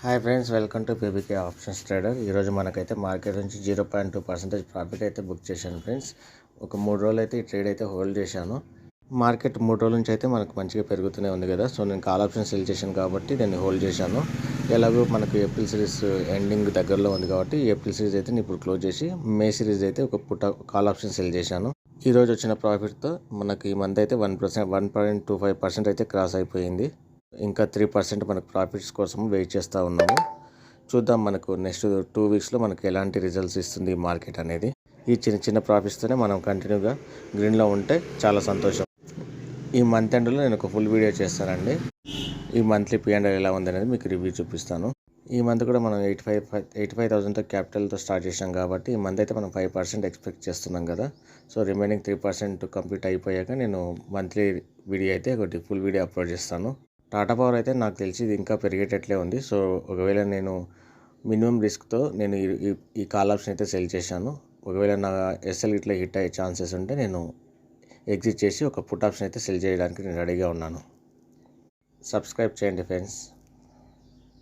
Hi friends, welcome to PBK options trader. ఈరోజు మనకైతే market నుంచి 0.2% ప్రాఫిట్ అయితే బుక్ చేశాను ఫ్రెండ్స్. ఒక 3 రోజులు అయితే ఈ ట్రేడ్ అయితే హోల్డ్ చేశాను. మార్కెట్ 3 రోజుల నుంచి అయితే మనకు మంచిగా పెరుగుతూనే ఉంది కదా. సో నేను కాల్ ఆప్షన్ సెల్ చేశాను కాబట్టి దీన్ని హోల్డ్ చేశాను. ఎలాగో మనకు ఏప్రిల్ సిరీస్ ఎండింగ్ దగ్గరలో ఉంది కాబట్టి ఏప్రిల్ సిరీస్ అయితే నేను ఇప్పుడు క్లోజ్ చేసి మే సిరీస్ అయితే ఒక కాల్ ఆప్షన్ సెల్ చేశాను. ఈరోజు వచ్చిన ప్రాఫిట్తో మనకి ఈ మంత్ అయితే 1.25% అయితే క్రాస్ అయిపోయింది. ఇంకా 3% మనకు ప్రాఫిట్స్ కోసం వెయిట్ చేస్తూ ఉన్నాము. చూద్దాం మనకు నెక్స్ట్ 2 వీక్స్లో మనకు ఎలాంటి రిజల్ట్స్ ఇస్తుంది మార్కెట్ అనేది. ఈ చిన్న చిన్న ప్రాఫిట్స్తోనే మనం కంటిన్యూగా గ్రీన్లో ఉంటే చాలా సంతోషం. ఈ మంత్ ఎండ్లో నేను ఒక ఫుల్ వీడియో చేస్తానండి. ఈ మంత్లీ P&L ఎలా ఉంది అనేది మీకు రివ్యూ చూపిస్తాను. ఈ మంత్ కూడా మనం 85,000తో క్యాపిటల్తో స్టార్ట్ చేసాం కాబట్టి ఈ మంత్ అయితే మనం 5% ఎక్స్పెక్ట్ చేస్తున్నాం కదా. సో రిమైనింగ్ 3% కంప్లీట్ అయిపోయాక నేను మంత్లీ వీడియో అయితే ఒకటి ఫుల్ వీడియో అప్లోడ్ చేస్తాను. టాటా పవర్ అయితే నాకు తెలిసి ఇది ఇంకా పెరిగేటట్లే ఉంది. సో ఒకవేళ నేను మినిమం రిస్క్తో నేను ఈ కాల్ ఆప్షన్ అయితే సెల్ చేశాను. ఒకవేళ నా ఎస్ఎల్ ఇట్లా హిట్ అయ్యే ఛాన్సెస్ ఉంటే నేను ఎగ్జిట్ చేసి ఒక పుట్ ఆప్షన్ అయితే సెల్ చేయడానికి నేను రెడీగా ఉన్నాను. సబ్స్క్రైబ్ చేయండి ఫ్రెండ్స్.